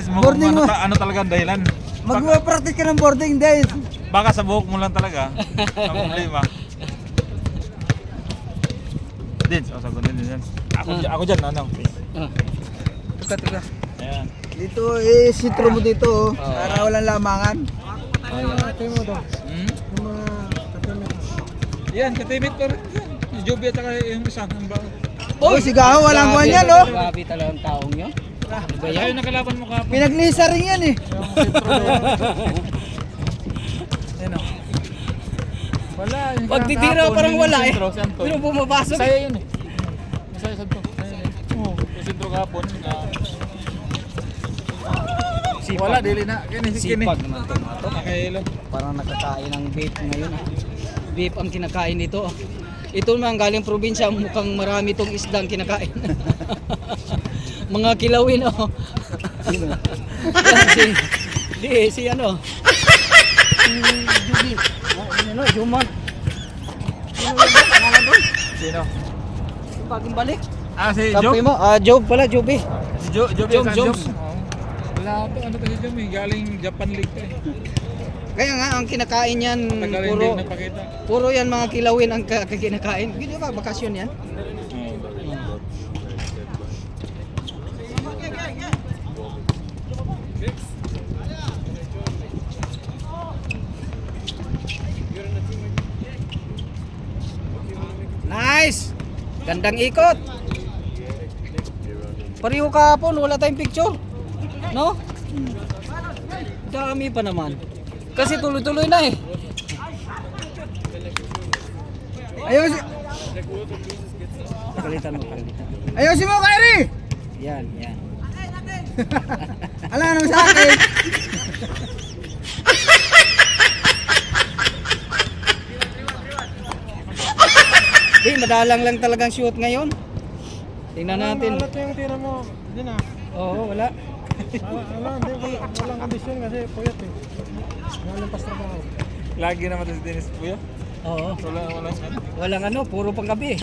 Guys, Boarding mo. ano talaga ang dahilan? Magpa-practice ka ng boarding days. Baka sa buhok mo lang talaga. Ang problema. Din, sasagot din yan. Ako dyan, ano? Tuka. Ayan. Dito, sitro mo dito, para walang lamangan. Ito mo daw. Yung mga katimit. Yan, katimit ko rin. Yung Joby at saka yung isang bago. Oh, sigaw, walang buwan yan, oh. Grabe talagang taong nyo. Ayaw na kalaban mo kapon. Pinaglisa rin yan, eh. Ayun o. Wala. Pag titira parang wala eh. Pero bumabasok. Saya yun eh. Masaya sa to. Oo. Yung sentro kapon. Wala, dili na. Sipag naman ito mga to. Nakailo. Parang nakakain ng vape ngayon. Vape ang kinakain nito. Ito naman galing probinsya, mukhang marami tong isdang kinakain. Mga kilawin oh. Sino? Si ano? Jubi. Ano, Juman. Sino yung pangalan doon? Sino? Yung bagong balik. Si Kape Job? mo? Job pala, Joby. Job. Job. Wala to, ano to si Job eh. Galing Japan League to eh. Kaya nga, ang kinakain yan, Tagal puro, hindi napakita. puro yan mga kilawin ang kinakain. Hindi ba, bakasyon yan? Nice! Gandang ikot. Pareho kahapon, wala tayong picture. No? Dami pa naman. Kasi tuloy-tuloy na eh. Ayusin, Palitan mo. ayusin mo, Kyrie! Yan. Ala naman sa akin. Di, madalang lang talagang shoot ngayon. Tingnan natin. Alat yung tira mo. Hindi na. Oo, wala. Walang kondisyon kasi puyat eh. Nalimpas trabaho. Lagi naman to si Dennis Kuya. Oo. Wala. Walang ano, puro panggabi.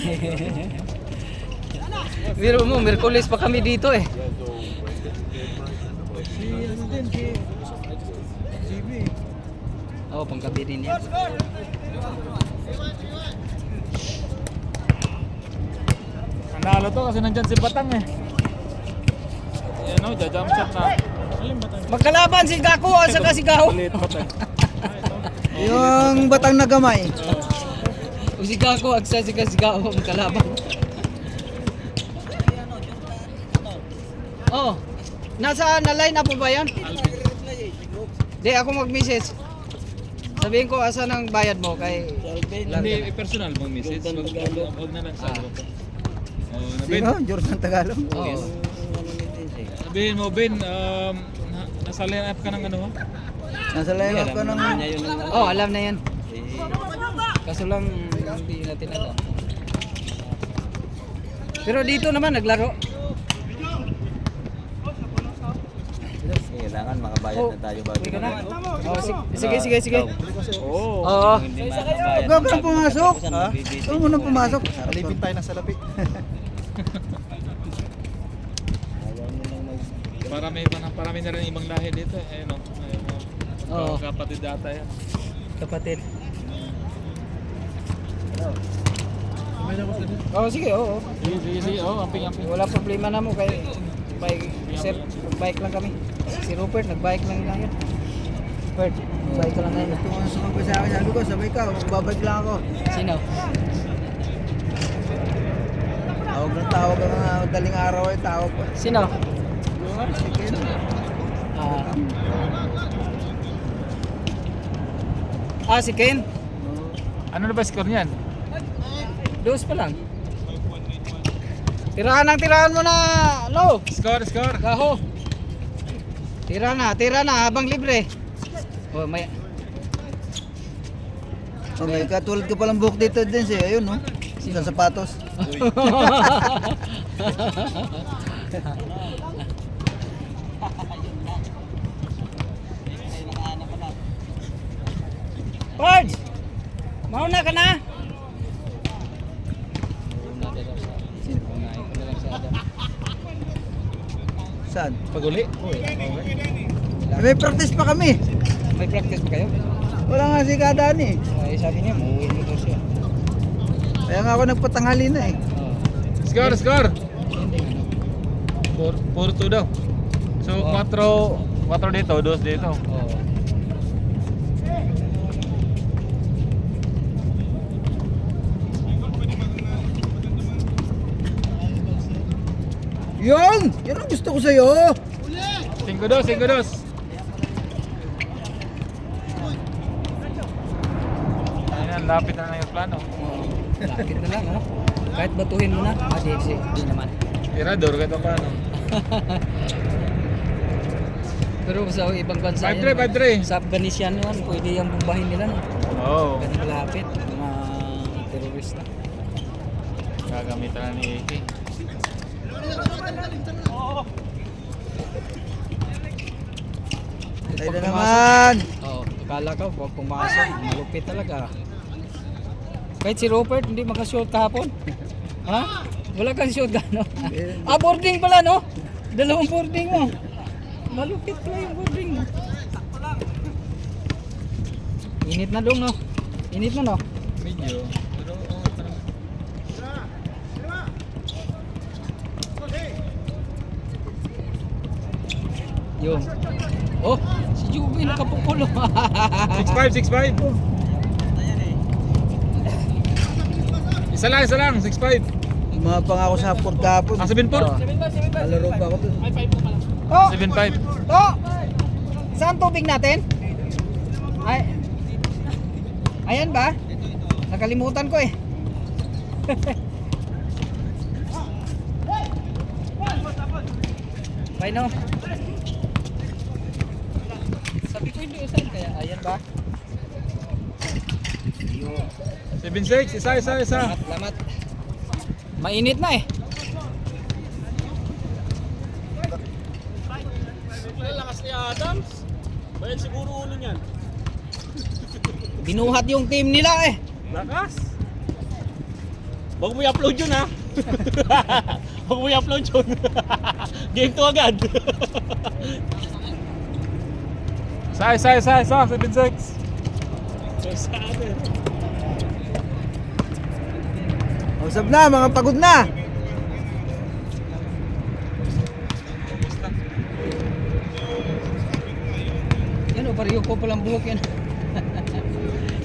Biro mo, Merkulis pa kami dito eh. Si ano din, si GB. Oo, panggabi din yan. Nanalo to kasi nandyan si Batang eh. Ayan o, jump shot na. Magkalaban si Gako at saka si Gaho. Ulit Batang. Yung batang na gamay. O si Gako at saka si Gaho magkalaban. Oh, nasa na-line up mo ba yan? Di, ako mag-message. Sabihin ko asa ng bayad mo kay Hindi, personal mo message. Huwag na lang sa grupo. Sino? Jordan Tagalog. Oo. Sabihin mo, Ben, nasa line up ka ng ano ha? Nasa line-up ka ng... Oh, alam na yan. Kaso lang hindi natin alam. Pero dito naman naglaro. Kailangan makabayad na tayo bago. Uwi ka na. Oh, sige. Oo. Oo. Hindi makabayad. Huwag ka nang pumasok. Huwag mo nang pumasok. Alipin tayo ng salapi. Parami na rin ibang lahi dito. Ayun o. Oo. Kapatid data yan. Kapatid. Oh, sige, oo. Sige. Oh, amping. Wala problema na mo kay bike, sir, bike lang kami. Si Rupert nagbike lang yan. Rupert, bike ka lang ngayon. Tumasok ko sa akin. Sabi ko, sabay ka. Babalik lang ako. Sino? Tawag ng tawag ang madaling araw ay tawag ko. Sino? Sige. Si Ken. Ano na ba score niyan? Dos pa lang. Tirahan mo na, no? Score. Gaho. Tira na habang libre. Oh, may Okay, katulad ko palang buhok dito din siya. Ayun, no? Sa sapatos. Pards! Mauna ka na? Saan? Pag-uli? May practice pa kami. May practice pa kayo? Wala nga si Kadani. Ay, sabi niya, mauwi mo daw siya. Kaya nga ako nagpatanghali na eh. Score, score! Hindi nga. 4-2 daw. So, 4 dito, 2 dito. Oo. Yun! Yan ang gusto ko sa'yo. 5-2, 5-2. Ayan, lapit na lang yung plano. Lapit na lang, ano? Kahit batuhin mo na. Di naman. Tirador, kahit pa paano. Pero sa ibang bansa 5-3, 5-3. Sa Afghanistan yun, pwede yung bumbahin nila, no? Oo. Ganun malapit, mga terorista. Gagamitan na ni Iki. Tayo na naman. Oo, akala ko, huwag pumasok. Malupit talaga. Kahit si Robert, hindi makashoot kahapon. Ha? Wala kang shoot ka, no? Boarding pala, no? 2 boarding mo. Malupit pala yung boarding mo. Init na dong, no? Init na, no? Medyo. Pero, Yun. Oh, si Juby nakapukulo. 6-5, 6-5. Isa lang, 6-5. Umapang ako sa hapon kahapon. Ah, 7-4. Malaro pa ako dun. Oh, 7-5. oh! Saan tubig natin? Ay. Ayan ba? Nakalimutan ko eh. Bye no. Sabi ko hindi saan kaya ayan ba? 7-6, isa. Salamat. Mainit na eh. Lakas ni Adams. Bayan siguro ulo niyan. Binuhat yung team nila eh. Lakas. Huwag mo i-upload yun ha. Huwag mo i-upload yun. Game to agad. Isa, 7-6. Sa atin. Usap na, mga pagod na. Yan o, pariyo ko palang buhok yan.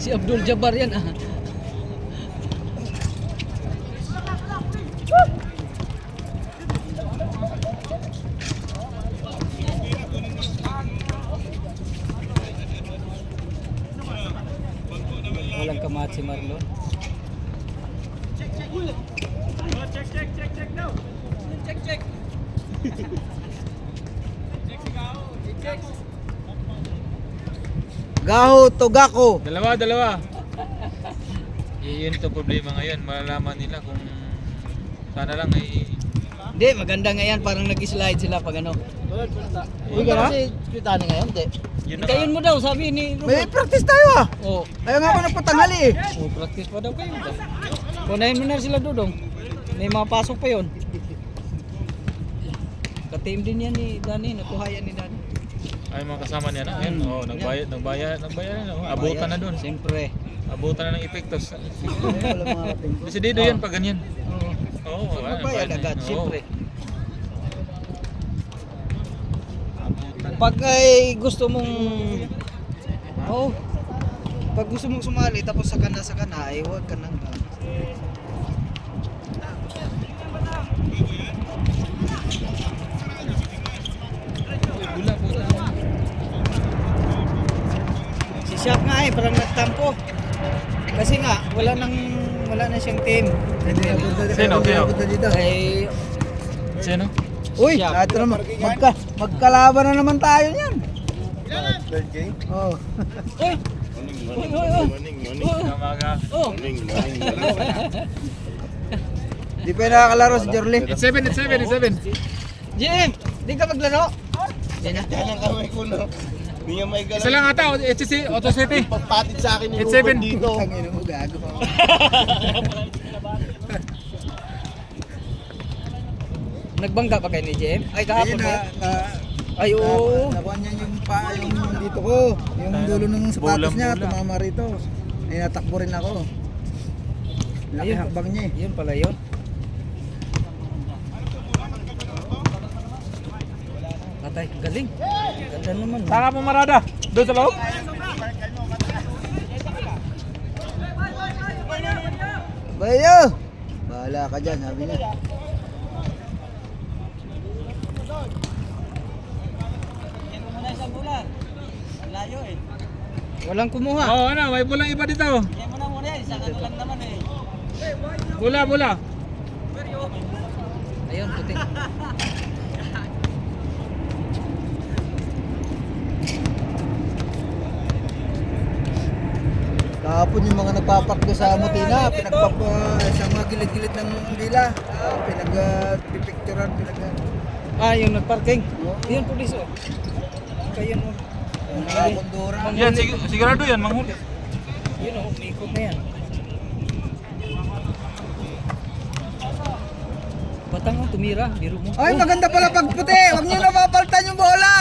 Si Abdul Jabbar yan ah. Walang kamat si Marlon. Check daw. Check. Gaho to gako. Dalawa. Yun ito problema ngayon. Malalaman nila kung sana lang ay... Hindi, maganda nga yan. Parang nag-slide sila pag ano. Uy, ka na? Pitani ngayon, di. Yun na Hintayin mo daw, sabi ni May Robert. practice tayo ah. Oh, Kaya nga ako nagpatanghali eh. practice pa daw kayo. Kunahin mo na sila Dudong. May mga pasok pa yon. Ka-team din yan ni Dani. Nakuha yan ni Dani. ay mga kasama niya na. Ayun, nagbayad na. Abutan na doon. Siyempre. Abutan na ng epektos. Wala mga kaping. Desidido yan pag ganyan. Oo, Magbayad agad, Oo. siyempre. Pag ay gusto mong pag gusto mong sumali tapos sa kana ay huwag ka nang Bula po na. si Shaq nga parang nagtampo. Kasi nga wala na siyang team. Sino? Dito. Ay Sino? Uy, Siya. lahat naman. Magkalaban na naman tayo niyan. Oh. Oy. Kamaga. Oh. Di pa yung nakakalaro si Jorlin. It's 7. Jim, di ka maglaro? Yan na. Isa lang ata, HC, Auto City. Pagpatid sa akin It's 7. dito. Ang ina mo, gago pa. Nagbangga pa kayo ni JM? Ay, kahapon Ayun mo? na, Ay, oo. nakuha niya yung dito ko. Yung dulo ng sapatos Bulang-bula. niya, tumama rito. Ay, natakbo rin ako. Laki Ayun. hakbang niya eh. Yun pala yun. Patay, galing. Ganda naman. Saka po marada. Doon sa loob. Bayo! Bahala ka dyan, sabi niya. Walang kumuha. Oo, ano, may pulang iba dito. Bula. Ayun, puti. Kahapon yung mga nagpapakdo sa Mutina, sa mga gilid-gilid ng dila. Pinag-pipicturan, Ah, yung nagparking. Oo. Yun, pulis oh. Kayo mo. Nakakundura. Yan, sigurado yan, manghuli. Yun oh, umiikot na yan. Batang oh, tumira. Biro mo. Ay, Oh, maganda pala pag puti. Huwag niyo na mapaltan yung bola.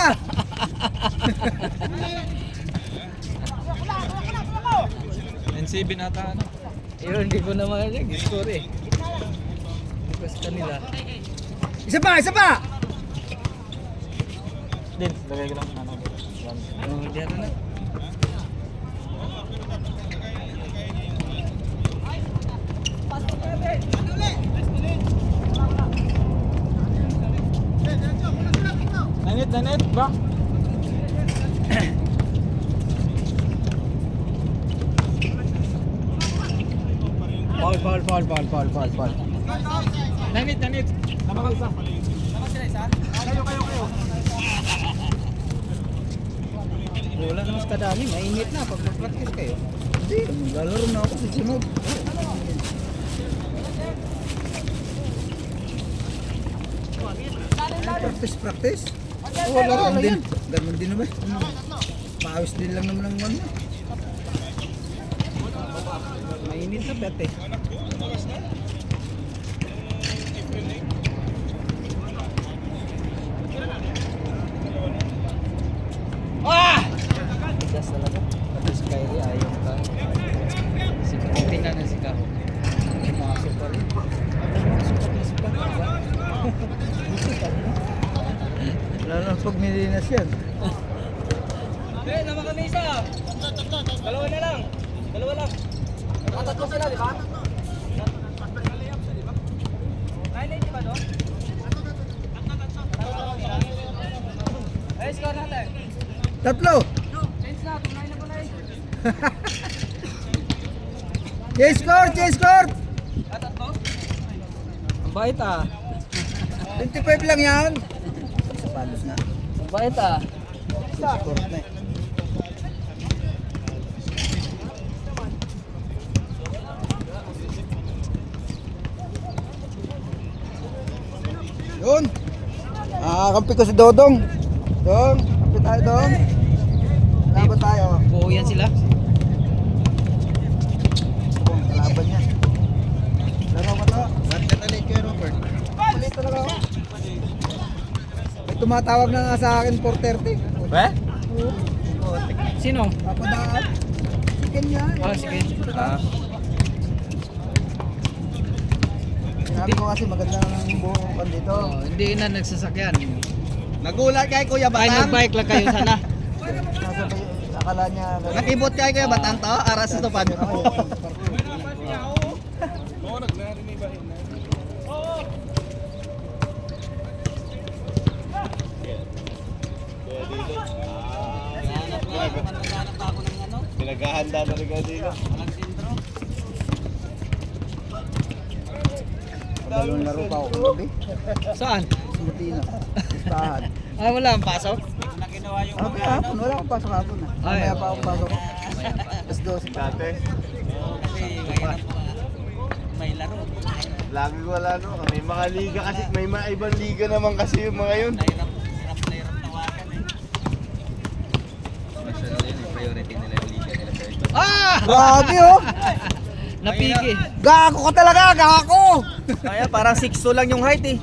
NCB nata, ano. Yun, hindi ko naman yan. Score eh. Hindi ko sa kanila. Isa pa! Din, lagay ko lang. Ano. Oh, diyan na. Nanit, ba? Foul. Nanit. Tama ka isa. Wala naman sa kadami. Mainit na pag mag-practice kayo. Hindi, lalaro na ako sa sunod. Practice. Wala ka lang yan. Ganun din naman. Paawis din lang naman ang ano. Mainit na bet eh. Tigas talaga. Pati si Kyrie ayaw ka. Tingnan na si Kaho. Pumasok pa rin. Pumasok na si Kaho. Lalo na pag nilinas yan. Naman kami isa. Dalawa na lang. Tatlo sila, di ba? Highlight ba doon? Ay, score natin. Tatlo! Change na, tunay na pala eh. Chase score! Tatlo? Ang bait ah. 25 lang yan. Sa palos na. Ang bait ah. Score na eh. Yun! Kampi ko si Dodong. Dong, kampi tayo Dong. Laban tayo. Buo yan sila. Kalaban niya. Laro mo to. Bakit na late kayo, Robert? Late talaga ako. May tumatawag na nga sa akin 4:30. Ba? Sino? Papadaan. Chicken niya. Ah, sige. Sabi ko kasi maganda ng buong pan dito. Oh, hindi na nagsasakyan. Nagulat kay Kuya Ay, nag-bike lang kayo sana. Nasa akala niya. Nakibot kay Kuya Batang to, aras sa tupan. Pinaghahanda na rin kayo dito. Dalawang laro pa ako kagabi. Saan? Mutina. Listahan. Ah, wala ang pasok? Hapon, wala akong pasok hapon. Mamaya pa akong pasok. Alas 12. Dati, May laro. lagi wala no. May mga liga kasi, may mga ibang liga naman kasi yung mga yun. Ah! Grabe oh! Napiki. Gago ka talaga, gago! Kaya parang 6'2 lang yung height eh.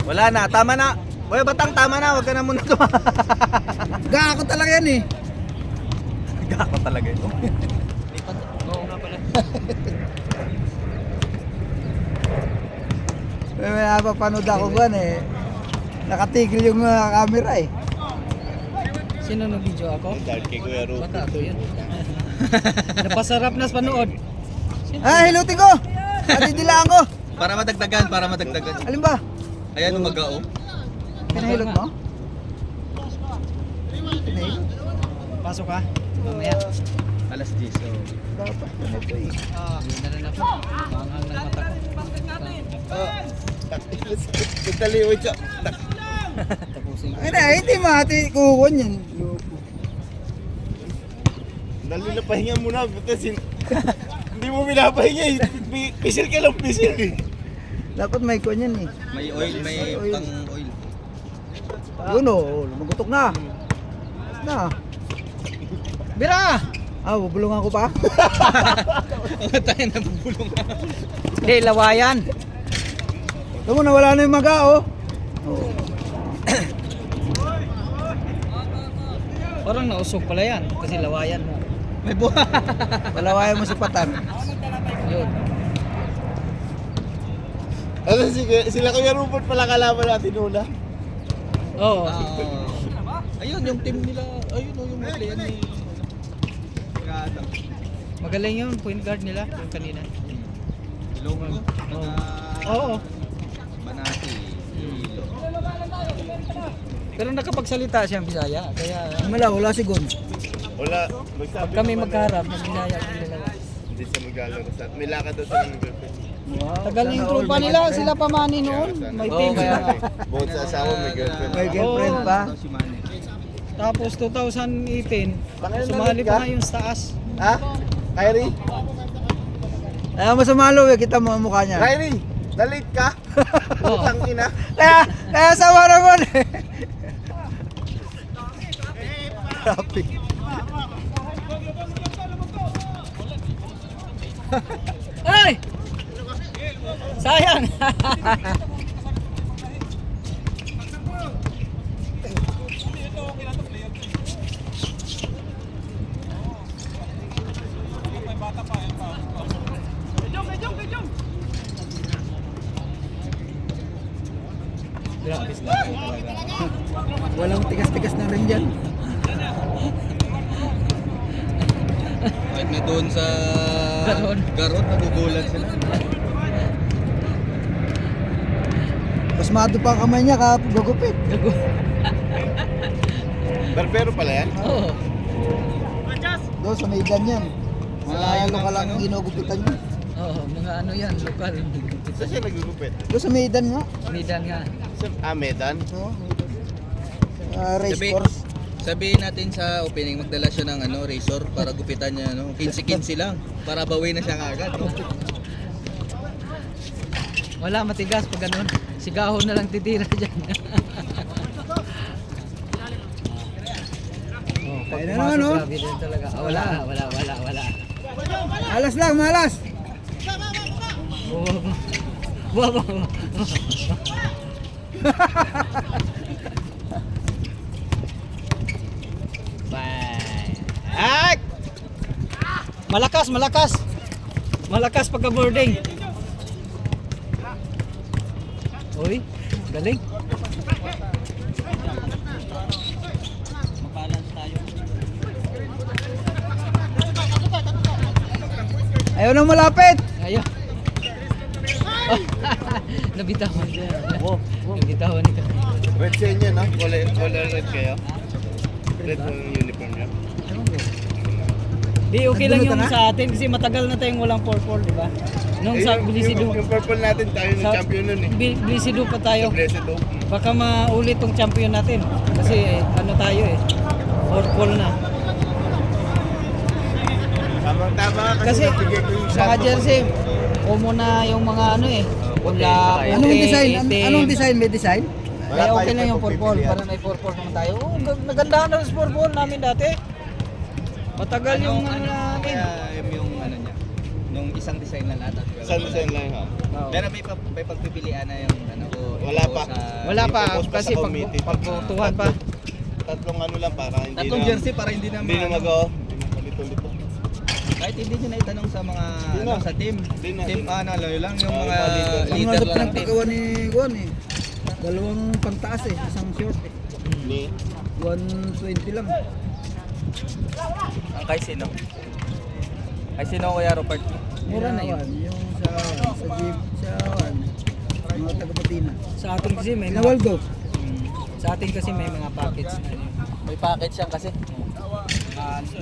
Wala na, tama na. Boy, Batang, tama na. Huwag ka na muna tuma. Gako talaga yan eh. Gako talaga ito. Lipat. Oo nga pala. May napapanood ako gan eh. Nakatigil yung camera eh. Sino nag-video ako? Dahil kay Kuya Ro. Baka ako yun. Napasarap na sa panood. Ah, hilutin ko! Adidilaan ko! Para madagdagan, para madagdagan. Alin ba? Ayan, umagao. Pinahilot mo? Pinahilot? Pasok ka. Mamaya. Alas 10. So. Dapat ganito eh. Yun na rin ako. Manghang ng mata ko. Nagdali mo siya. Tapusin ko. Ay na, hindi mati kukuha yan. Dali na pahinga muna. Butasin. Hindi mo pinapahinga eh. Pisil ka lang, pisil eh. Dapat may kuha yan eh. May oil, may Oil. pang oil. Yun o, lumagutok na. Na. Bira! Ah, bubulungan ko pa? Tayo na bubulong na. Hindi, lawayan. Ito mo, nawala na yung maga oh. Oh. Parang nausog pala yan. Kasi lawayan mo. May buha. Palawayan mo si Patan. Yun. Ano sila Kuya Rupert pala kalaban natin una. Oo. Ayun, yung team nila. Ayun o, yung player ni... Magaling yun. Point guard nila. Yung kanina. Ilonggo. Oo. Banati. Ilo. Pero nakapagsalita siyang Bisaya. Kaya Wala si Gon. Wala. pag kami magkaharap, ng Bisaya ang dalawa. Hindi siya maglalaro sa... May lakad daw sa mga girlfriend. Tagal na yung tropa nila. Sila pa mani noon. May team kaya sila. Bukod sa asawa, may girlfriend. May girlfriend pa. Si Manny. Tapos 2018, sumali pa nga yung sa taas. Ha? Kyrie? Ayaw mo sumalo eh, kita mo ang mukha niya. Kyrie! Nalit ka? Oo. Putang ina. Kaya sama naman eh. Traffic. Ay! Sayang! Grabe sila talaga. Walang tigas-tigas na rin dyan. Kahit na doon sa... Garon. Garon, nagugulan sila. Pasmado pa ang kamay niya, gagupit. Barbero pala yan? Oo. Doon sa Maidan yan. Malayo Ano ng ka lang ano? ginugupitan niya. Oo, mga ano yan, lokal. Saan siya nagugupit? Doon sa Maidan nga. Midan nga. Medan? No, race Sabi- course. Sabihin natin sa opening, magdala siya ng ano, razor para gupitan niya, no? 15-15 lang. Para bawi na siya kagad, no? Wala, matigas pag ganun. Sigahon na lang titira dyan. Oh, pag Ayun na pumasok, naman, oh. grabe din talaga. Ah, wala. Malas lang, malas. Wow. Bye. Ay! Malakas. Malakas pagka-boarding. Uy, galing. Mabalance tayo. Ayaw nang malapit. Ayo. Nabitawan siya. Nabitawan ni Kami. Red sa inyo, no? Color red kayo? Red po yung uniform niya. Di, okay lang Nagbunutan yung na? sa atin kasi matagal na tayong walang purple, di ba? Nung sa Blisido. Yung purple natin, tayo ng champion nun eh. Blisido pa tayo. Blessed Oak. Baka maulit tong champion natin. Kasi ano tayo eh. Purple na. Tamang-tama ka Kasi nabigay ko yung mga shot. jersey, common na yung mga ano eh. Pula, Anong puti, design? itim. Anong design? May design? Kaya Wala okay tayo lang yung pagpipilian. purple. Para may purple naman tayo. Oo, nagandahan na sa purple namin dati. Matagal yung ano namin. Kaya yung ano niya, nung isang design na lahat. Isang design lang ha. Oo. Pero may pagpipilian na yung ano ko, Wala pa. Wala pa Focus pa kasi sa committee. pagbutuhan pa. Tatlong ano lang para hindi Tatlong na... jersey para hindi na Hindi na mag-o. Lito-lito. Kahit hindi nyo na itanong sa mga Di na. sa team. Di na, Team di na. ano lang yung Ah, mga yung mga leader. Ang leader mga lang ng team. pinagpagawa ni Juan eh. Dalawang pangtaas eh, isang short eh. Ni... 120 lang. Ang kay sino? Kay sino Kuya Robert? Mura na yun. Yung sa jeep, sa Juan. Mga taga-Patina. Sa atin kasi may Na mga, Waldo. sa atin kasi may mga package na yun. May package yan kasi.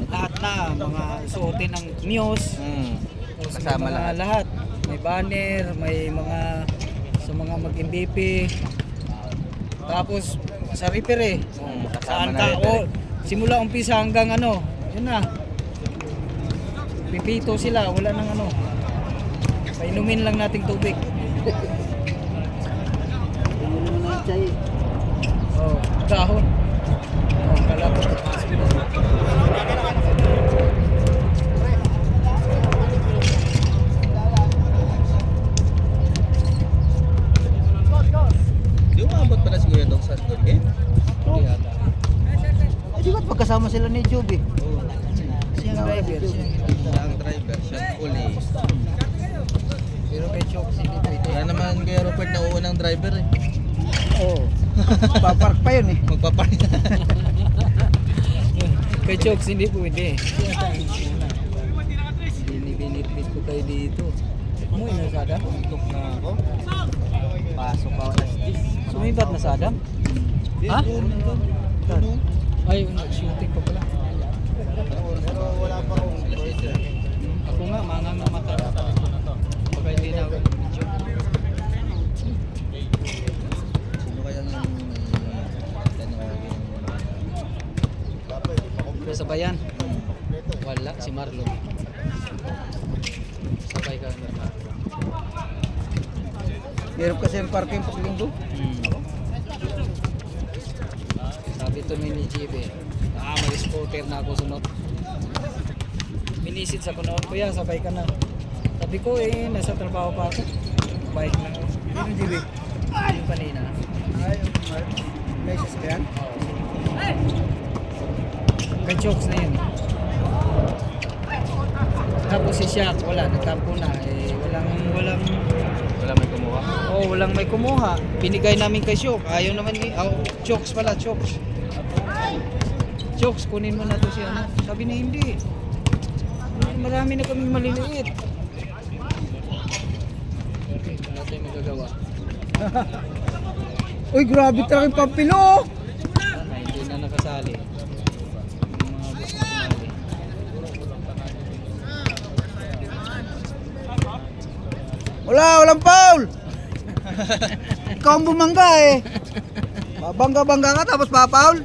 Lahat na mga suotin ng Muse. Tapos may Kasama mga lahat. May banner, may mga sa mga mag-MVP. Tapos sa repair eh. Saan kasama ka? na repair O, simula umpisa hanggang ano. Yun na. Pipito sila, wala nang ano. Painumin lang nating tubig. Oh, dahon. Oh, kalabot. Di umabot pala si Kuya Dong sa good game? Hindi ata. Eh di ba't magkasama sila ni Joby? Siya ang driver, siya ang Siya ang driver, siya ang police. Pero kay Chok, hindi pwede. Wala naman Kuya Robert na uunang driver eh. Oo. Papark pa yun eh. Magpapalit. Kay Chok, hindi pwede. Siya ang una. Binibinitbit ko kayo dito. Mo yung Sadam? Tuntok na ako. Pasok ako alas 10. Sumibat na Sadam? Ha? Ay, nag-shooting pa pala. Pero wala pa akong Ako nga, mga mata. Pagka hindi na ako video. Sino kaya yung Sabayan? Wala, si Marlon. Sabay ka na Marlon. Hirap kasi yung parking paglinggo. Sabi to ni JB, may scooter na ako sunod. Minisid sa kunoon, kuya, sabay ka na. Sabi ko nasa trabaho pa ako. Bike lang ako. Sino JB? Yung kanina. Ay, may sasakyan? Kay Chokes na yun. Tapos si Shaq, wala, nagtampo na. Wala may kumuha. Walang may kumuha. Binigay namin kay Shok. Ayaw naman ni, Chokes pala, Chokes. Chokes, kunin mo na to si ano. Sabi na hindi. Marami na kaming maliliit. Okay, wala tayong magagawa. Uy, grabe talaga yung pampilo! Sana, hindi na nakasali. Yung mga boss na sumali. Walang foul! Ikaw ang bumangga eh. Babangga-bangga ka tapos pa-foul?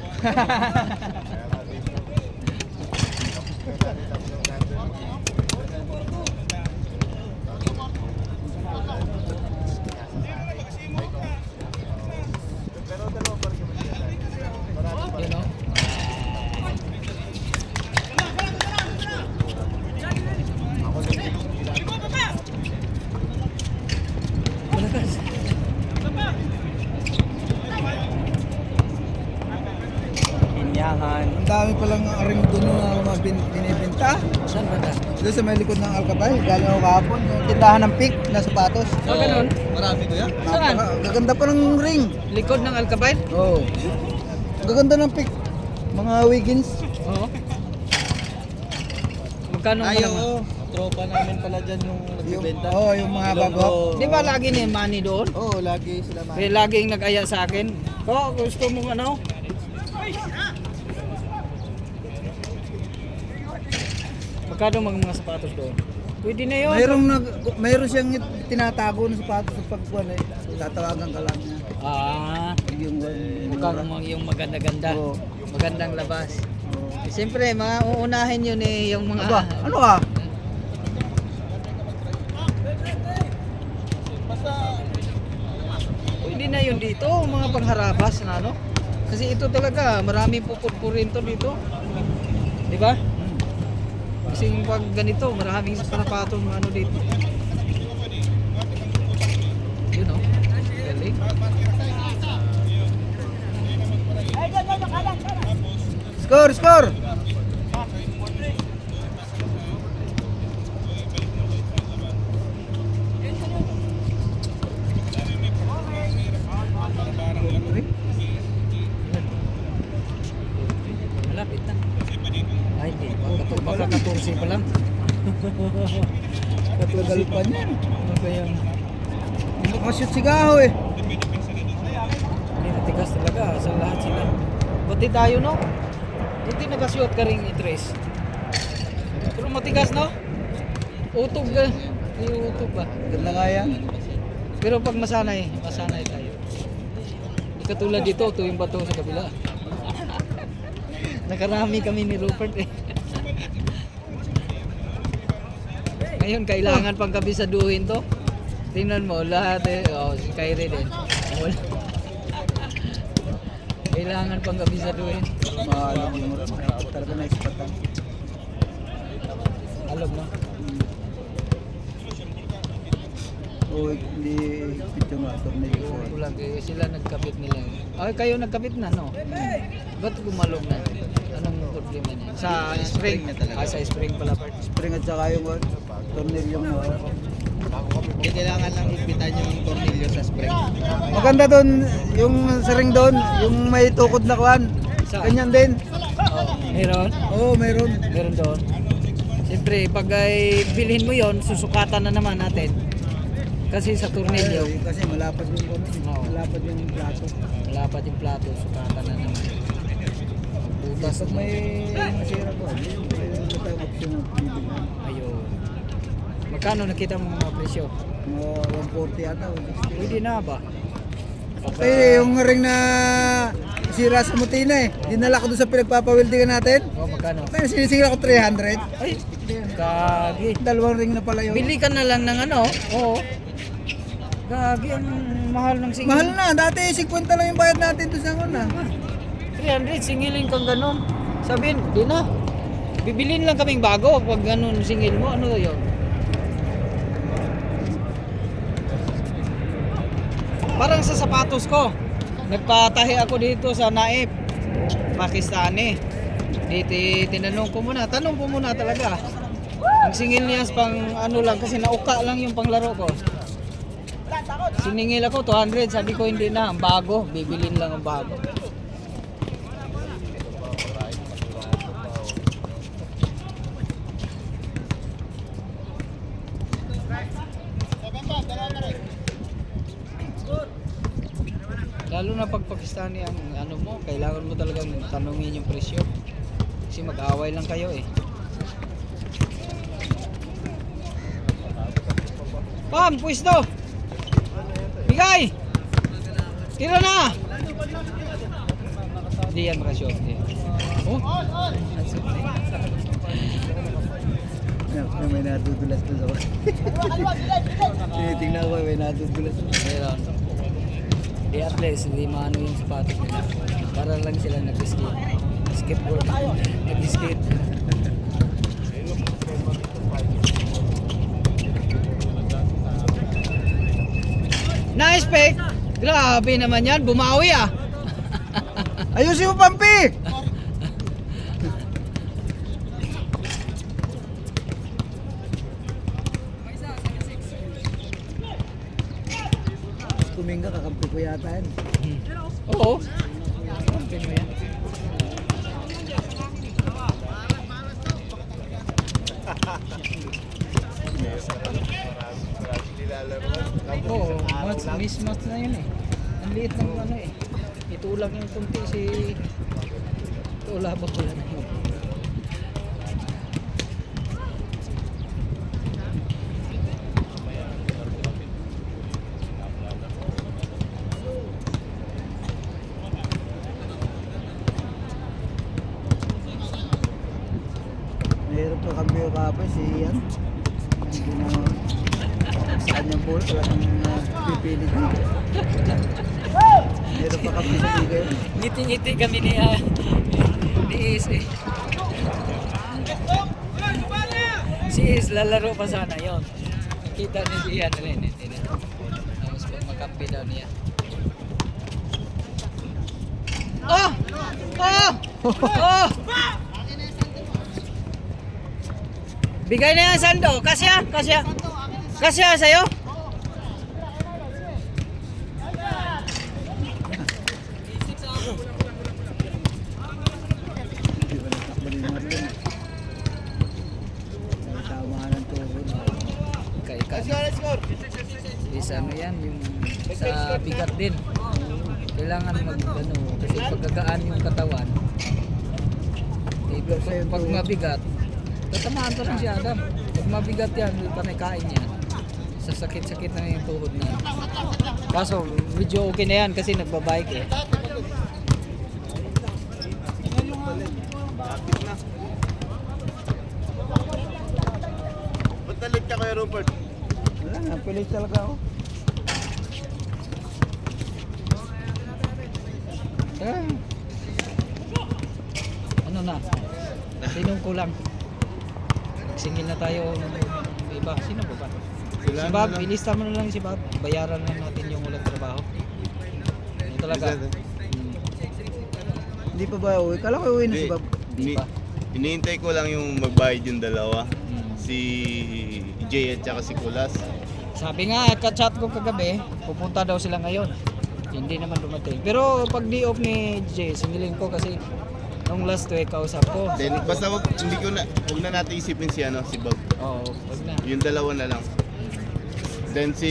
You know? Malakas. Inyahan. Ang dami palang ring doon na mga binibenta. Saan ba na? Doon sa may likod ng Alcabay, galing ako kahapon. Yung tindahan ng pick na sapatos. Ah, ganun? Marami ko yan. Saan? Gaganda pa ng ring. Likod ng Alcabay? Oo. Gaganda ng pick. Mga Wiggins. Oo. Magkano Ay, naman? oo. Tropa namin pala dyan yung Yung, nagbibenta. yung mga bago. Di ba lagi ni Manny doon? Oo, lagi sila Kaya laging nag-aya sa akin. Gusto mong ano? Magkano mga sapatos doon? Pwede na yun. Mayroon siyang tinatago ng sapatos sa pagkuhan eh. Tatawagan ka lang niya. Yung Mukhang yung maganda-ganda. Oo. Magandang labas. Siyempre, mga uunahin yun yung mga... Aba, ano ka? Pwede na yun dito, mga pangharabas na ano. Kasi ito talaga, maraming pupurpurin to dito. Di ba? Kasi pag ganito, maraming sapatos ano dito. Yun o. boarding. Score, score! Malapit na. Ay, di. Baka 14 pa lang. Katugal pa niyan. Ano ba yan? Makashoot si Gaho eh. Hindi natigas talaga sa lahat sila. Buti tayo, no? Buti nagasuot ka rin i-trace. Pero matigas, no? Utog ka. Ay, utog ba? Ganda nga yan. Pero pag masanay tayo. Hindi katulad dito, ito yung bato sa kabila. Nakarami kami ni Rupert eh. Ngayon, kailangan pang kabisaduhin to. Tingnan mo, lahat eh. Oh, si Kyrie din. Wala. Kailangan pang kabisaduhin. Mahal yung talaga na expert. Alam na. O hindi ito nga, tornilyo. Kulang kayo, sila nagkapit nila. Ay, kayo nagkapit na, no? Ba't gumalog na? Anong problema niya? Sa spring na talaga. Sa spring pala part. Spring at saka yung tornilyo mo. Hindi kailangan lang ipitan yung tornilyo sa spring. Maganda doon, yung sa ring doon, yung may tukod na kuhan. Saan? Ganyan din. Meron? Oo, mayroon. Meron doon. Siyempre, pag ay bilhin mo yon, susukatan na naman natin. Kasi sa tornilyo, Kasi malapad yung Oo. malapad yung plato. malapad yung plato, sukatan na naman. Butas Pag may masira ko, mayroon na tayong option ng bibigyan. Ayun. Magkano nakita mo mga presyo? Mga 140 ata. 160. Pwede na ba? Eh, yung ring na sira sa Mutina eh. Dinala ko doon sa pinagpapawildigan natin. O, magkano? Kaya sinisingil ako 300. Ay, kagi. Dalawang ring na pala yun. Bili ka na lang ng ano? Oo. Gagi, ang mahal ng singil. Mahal na. Dati 50 lang yung bayad natin doon sa una. 300, singilin kang ganun. Sabihin, di na. Bibilin lang kaming bago pag ganun singil mo. Ano yun? Parang sa sapatos ko. Nagpatahi ako dito sa Naip, Pakistani. Dito tinanong ko muna. Tanong ko muna talaga. Ang singil niya pang ano lang kasi nauka lang yung panglaro ko. Siningil ako 200, sabi ko hindi na, ang bago, bibilin lang ang bago. Lalo na pag Pakistani ang ano mo, kailangan mo talagang tanungin yung presyo. Kasi mag-away lang kayo eh. Pam, pwesto! Bigay! Tira na! Hindi yan makashort eh. Oh! May nadudulas doon ako. Tinitingnan ko, may nadudulas. Meron. Di at least, hindi maano yung sapatos nila. Para lang sila nag-skate. Skateboard. Nag-skate. Nice pick! Grabe naman yan, bumawi ah! Ayusin mo, Pampi! Kuminga, kakampi ko yata yan. Oo. Kampi mo yan. Oo, mismatch na yun eh. Ang liit ng ano eh. Itulak yung kunti si... Tulabak ko lang yun. Mahirap pa kami yung kapay, si Ian. Hindi na sa kanyang ball, talagang pipilit dito. Mahirap pa kami sa bigay. Ngiti-ngiti kami ni Is eh. Si Is lalaro pa sana yon. Kita ni si Ian rin. Tapos pag makampi daw niya. Oh! Oh! Oh! Bigay na yan, Sando. Kasya, kasya. Kasya sa'yo? Hindi ko natakbo ni Marlon. May tama ng tuhod. Is ano yan, yung sa bigat din. Kailangan mag ano, kasi pagkagaan yung katawan. Pag mabigat, tatamaan pa lang si Adam. Pag mabigat yan, panay kain yan. Sasakit-sakit na yung tuhod na yan. Kaso, medyo okay na yan kasi nagbabike eh. Ba't nalit ka kaya, Robert? Wala nga, pilis talaga ako. Eh. Ano na? Sinong kulang? Singil na tayo ng iba. Sino ba ba? Sila Si na Bob, lang. ilista mo na lang si Bob. Bayaran na natin yung ulang trabaho. Ano talaga? Hindi pa ba uwi? Kala ko uwi na si Bob. Hindi pa. Iniintay ko lang yung magbayad yung dalawa. Hmm. Si Jay at saka si Kulas. Sabi nga, ka-chat ko kagabi, pupunta daw sila ngayon. Hindi naman dumating. Pero pag di off ni Jay, singilin ko kasi nung last week kausap ko. Then, basta wag na natin isipin si Bob. Oo, wag na. Yung dalawa na lang. Then si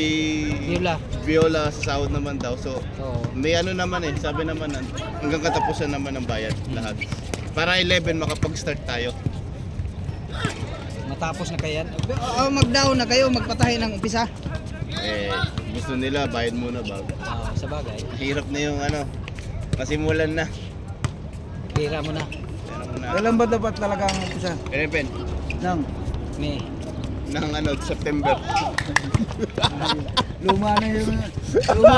Viola. Viola sa sahod naman daw. So, Oo. may ano naman sabi naman hanggang katapusan naman ng bayad lahat. Para 11 makapag-start tayo. Matapos na kayan. Mag-down na kayo, magpatahay ng umpisa. Gusto nila bayad muna bago. Sa bagay. Hirap na yung masimulan na. Pira mo na. Pero na. Kailan ba dapat talaga ang umpisa? Pen, Nang May. ng September. luma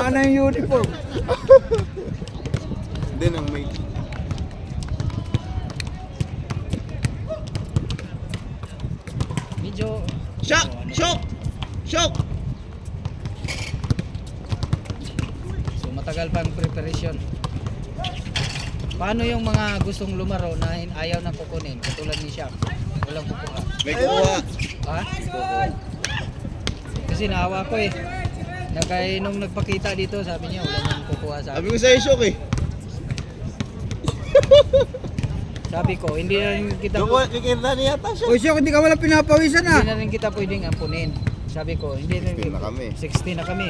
na yung uniform. Then ang may Medyo... Shock! Shock! Shock! So matagal pang preparation. Paano yung mga gustong lumaro na ayaw nang kukunin? Katulad ni Shaq. Walang kukuha. May kukuha. Ha? Kasi naawa ko eh. Nung nagpakita dito, sabi niya wala nang kukuha sa Sabi akin. ko sa'yo, Shock eh. Sabi ko, hindi na rin kita Kikita niya yata, O siya, hindi ka wala pinapawisan hindi ah. na rin kita pwedeng ampunin. Sabi ko, hindi na 16 na kami. 16 na kami.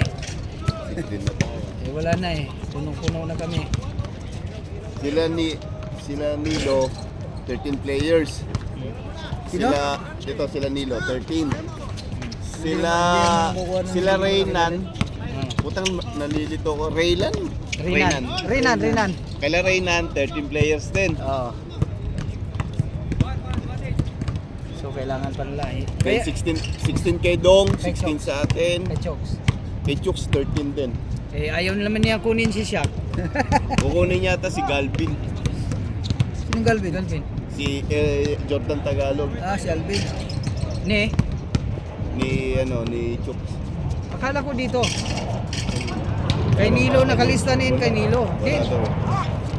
16 na tayo. Eh wala na eh. Punong-puno na kami. Sila Nilo, 13 players. Sino? Sila Nilo, 13. Hindi naman Sila Reynan. Ah. Putang nalilito ko. Reynan? Rinan. Kaila Reynan, 13 players din. Oo. So kailangan pa nila eh. Kaya Kaya, 16 kay Dong, Kay 16 Chokes. sa atin. kay Chokes. Kay Chooks, 13 din. Eh ayaw naman niya kunin si Shaq. Kukunin yata si Galvin. Sinong Galvin? Galvin. Si Jordan Tagalog. Ah, si Alvin. Ne, Ni Chooks. akala ko dito. Kay Nilo, nakalista na yun kay Nilo. Wala Eh, daw.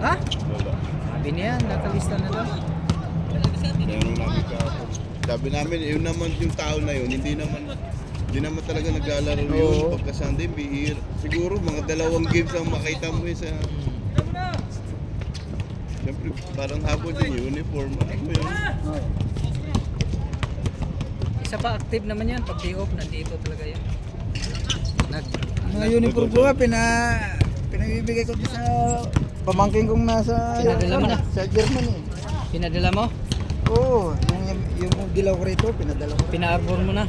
ha? Wala. Sabi niya, nakalista na daw. Meron namin kahapon. Sabi namin, yun naman yung tao na yun, hindi naman talaga naglalaro yun. Oo. Pagka Sunday, bihir. Siguro mga 2 games ang makita mo yun sa... Siyempre, parang hapon din yung uniform. Ano mo yun? Oh. Isa pa active naman yan. Pag day off, nandito talaga yan. Mga uniform ko nga, pinabibigay ko din sa pamangkin kong nasa Pinadala mo na? sa Germany. Pinadala mo? Oo, yung dilaw ko rito, pinadala ko. Pina-arbor mo na?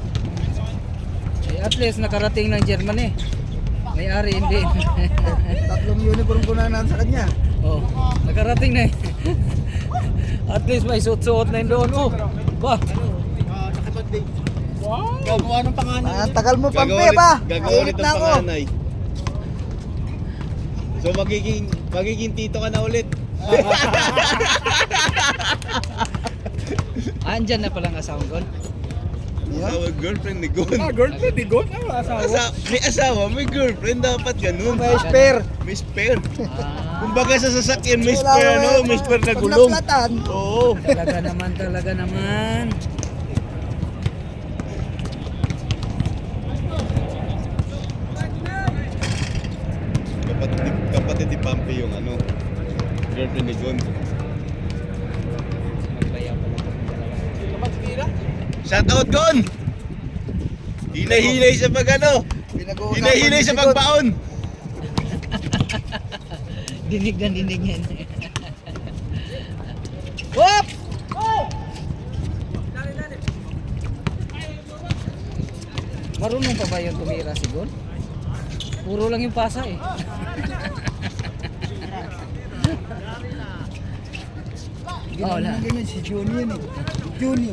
Eh, at least nakarating ng Germany. May-ari, hindi. 3 uniform ko na nasa kanya. Oh, nakarating na eh. At least may suot-suot na yun doon. Oh, ba? Gagawa ng panganay. Ah, tagal mo pampe ba? Gagawa Mainit nito na ako. panganay. So magiging tito ka na ulit. Andyan na palang asawang gon. Asawa, girlfriend ni Gon. girlfriend, di gon. May asawa, may girlfriend. Dapat ganun. May spare. May spare. Ah, Kumbaga sa sasakyan, may Wala spare, naman. ano? May spare na Pag gulong. naplatan, Oo. talaga naman. Kapatid ni Pampi yung ano, girlfriend ni Gon. Shout out, Gon! Hinay-hinay sa pag ano, pinag-uusapan hinay-hinay ni sa Sigot. pagbaon. Dinig na dinig yan. Whoop! Marunong pa ba yung tumira si Gon? Puro lang yung pasa eh. Ginawa Wala. na ganyan si Juni yan eh. Juni.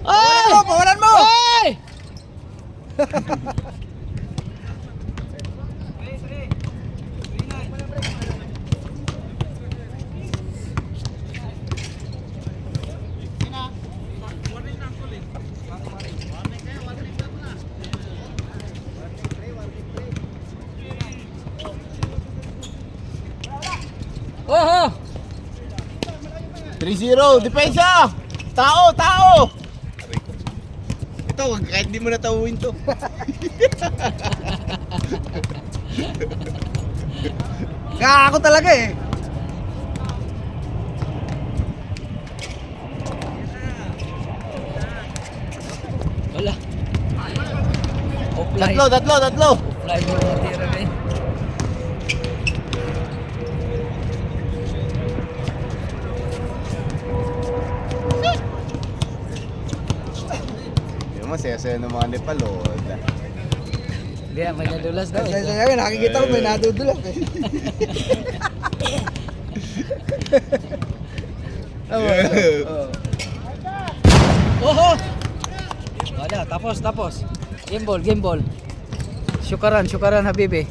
Ay! Pawalan mo! Ay! Oho! 3-0, depensa! Tao, tao! Ito, kahit di mo natawin to. Ako talaga eh. Wala. Offline. Tatlo. Offline mo natira na eh. Yung masaya-saya ng mga Nepalod. Hindi, may nadulas daw. Kasi sabi, nakikita ko may nadudulas eh. Oh. Oho! Wala, tapos. Game ball. Syukaran Habibi.